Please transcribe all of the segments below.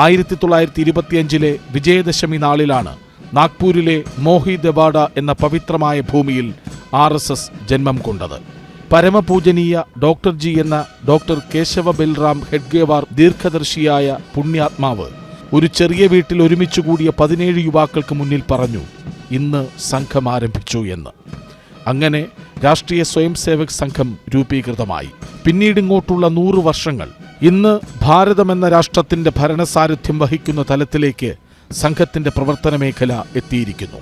1925 വിജയദശമി നാളിലാണ് നാഗ്പൂരിലെ മോഹി ദവാഡ എന്ന പവിത്രമായ ഭൂമിയിൽ RSS ജന്മം കൊണ്ടത്. പരമപൂജനീയ ഡോക്ടർ ജി എന്ന ഡോക്ടർ കേശവ ബൽറാം ഹെഡ്ഗേവാർ ദീർഘദർശിയായ പുണ്യാത്മാവ് ഒരു ചെറിയ വീട്ടിൽ ഒരുമിച്ചുകൂടിയ 17 യുവാക്കൾക്ക് മുന്നിൽ പറഞ്ഞു, ഇന്ന് സംഘം ആരംഭിച്ചു എന്ന്. അങ്ങനെ രാഷ്ട്രീയ സ്വയംസേവക് സംഘം രൂപീകൃതമായി. പിന്നീടിങ്ങോട്ടുള്ള 100 വർഷങ്ങൾ ഇന്ന് ഭാരതമെന്ന രാഷ്ട്രത്തിന്റെ ഭരണസാരഥ്യം വഹിക്കുന്ന തലത്തിലേക്ക് സംഘത്തിന്റെ പ്രവർത്തന മേഖല എത്തിയിരിക്കുന്നു.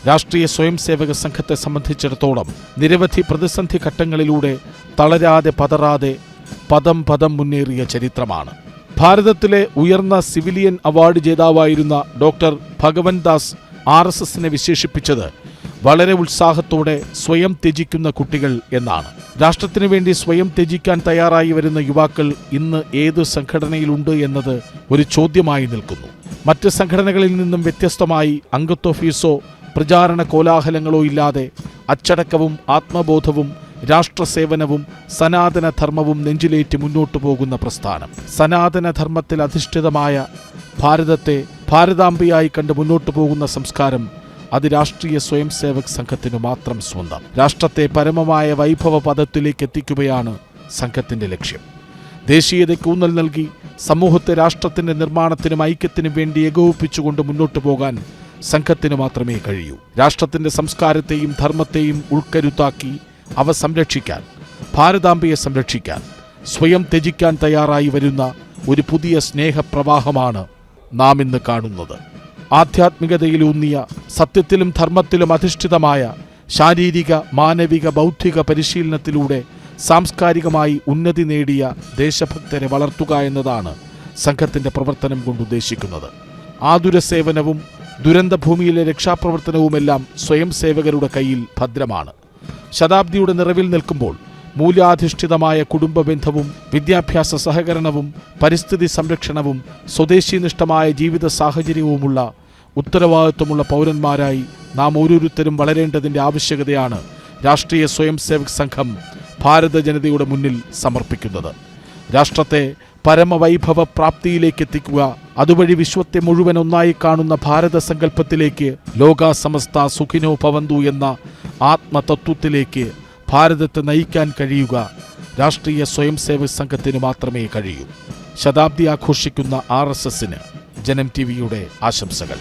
രാഷ്ട്രീയ സ്വയംസേവക സംഘത്തെ സംബന്ധിച്ചിടത്തോളം നിരവധി പ്രതിസന്ധി ഘട്ടങ്ങളിലൂടെ തളരാതെ പതറാതെ പദം പദം മുന്നേറിയ ചരിത്രമാണ്. ഭാരതത്തിലെ ഉയർന്ന സിവിലിയൻ അവാർഡ് ജേതാവായിരുന്ന ഡോക്ടർ ഭഗവൻ ദാസ് RSSനെ വിശേഷിപ്പിച്ചത് വളരെ ഉത്സാഹത്തോടെ സ്വയം ത്യജിക്കുന്ന കുട്ടികൾ എന്നാണ്. രാഷ്ട്രത്തിനു വേണ്ടി സ്വയം ത്യജിക്കാൻ തയ്യാറായി വരുന്ന യുവാക്കൾ ഇന്ന് ഏത് സംഘടനയിലുണ്ട് എന്നത് ഒരു ചോദ്യമായി നിൽക്കുന്നു. മറ്റ് സംഘടനകളിൽ നിന്നും വ്യത്യസ്തമായി അംഗത്വ ഫീസോ പ്രചാരണ കോലാഹലങ്ങളോ ഇല്ലാതെ അച്ചടക്കവും ആത്മബോധവും രാഷ്ട്രസേവനവും സനാതനധർമ്മവും നെഞ്ചിലേറ്റി മുന്നോട്ടു പോകുന്ന പ്രസ്ഥാനം. സനാതനധർമ്മത്തിൽ അധിഷ്ഠിതമായ ഭാരതത്തെ ഭാരതാംബയായി കണ്ട് മുന്നോട്ടു പോകുന്ന സംസ്കാരം അത് രാഷ്ട്രീയ സ്വയംസേവക് സംഘത്തിനു മാത്രം സ്വന്തം. രാഷ്ട്രത്തെ പരമമായ വൈഭവ പദത്തിലേക്ക് എത്തിക്കുകയാണ് സംഘത്തിന്റെ ലക്ഷ്യം. ദേശീയതയ്ക്ക് ഊന്നൽ നൽകി സമൂഹത്തെ രാഷ്ട്രത്തിന്റെ നിർമ്മാണത്തിനും ഐക്യത്തിനും വേണ്ടി ഏകോപിപ്പിച്ചുകൊണ്ട് മുന്നോട്ടു പോകാൻ സംഘത്തിന് മാത്രമേ കഴിയൂ. രാഷ്ട്രത്തിന്റെ സംസ്കാരത്തെയും ധർമ്മത്തെയും ഉൾക്കരുത്താക്കി അവ സംരക്ഷിക്കാൻ, ഭാരതാംബയെ സംരക്ഷിക്കാൻ സ്വയം ത്യജിക്കാൻ തയ്യാറായി വരുന്ന ഒരു പുതിയ സ്നേഹപ്രവാഹമാണ് നാം ഇന്ന് കാണുന്നത്. ആധ്യാത്മികതയിലൂന്നിയ സത്യത്തിലും ധർമ്മത്തിലും അധിഷ്ഠിതമായ ശാരീരിക മാനവിക ബൗദ്ധിക പരിശീലനത്തിലൂടെ സാംസ്കാരികമായി ഉന്നതി നേടിയ ദേശഭക്തരെ വളർത്തുക എന്നതാണ് സംഘത്തിന്റെ പ്രവർത്തനം കൊണ്ട് ഉദ്ദേശിക്കുന്നത്. ആതുര സേവനവും ദുരന്തഭൂമിയിലെ രക്ഷാപ്രവർത്തനവുമെല്ലാം സ്വയംസേവകരുടെ കയ്യിൽ ഭദ്രമാണ്. ശതാബ്ദിയുടെ നിറവിൽ നിൽക്കുമ്പോൾ മൂല്യാധിഷ്ഠിതമായ കുടുംബ ബന്ധവും വിദ്യാഭ്യാസ സഹകരണവും പരിസ്ഥിതി സംരക്ഷണവും സ്വദേശീനിഷ്ഠമായ ജീവിത സാഹചര്യവുമുള്ള ഉത്തരവാദിത്വമുള്ള പൗരന്മാരായി നാം ഓരോരുത്തരും വളരേണ്ടതിൻ്റെ ആവശ്യകതയാണ് രാഷ്ട്രീയ സ്വയംസേവക് സംഘം ഭാരത ജനതയുടെ മുന്നിൽ സമർപ്പിക്കുന്നത്. രാഷ്ട്രത്തെ പരമവൈഭവ പ്രാപ്തിയിലേക്ക് എത്തിക്കുക, അതുവഴി വിശ്വത്തെ മുഴുവൻ ഒന്നായി കാണുന്ന ഭാരത സങ്കല്പത്തിലേക്ക്, ലോകാസമസ്ത സുഖിനോ ഭവന്തു എന്ന ആത്മതത്വത്തിലേക്ക് ഭാരതത്തെ നയിക്കാൻ കഴിയുക രാഷ്ട്രീയ സ്വയംസേവക് സംഘത്തിന് മാത്രമേ കഴിയൂ. ശതാബ്ദി ആഘോഷിക്കുന്ന RSSന് ജനം TV യുടെ ആശംസകൾ.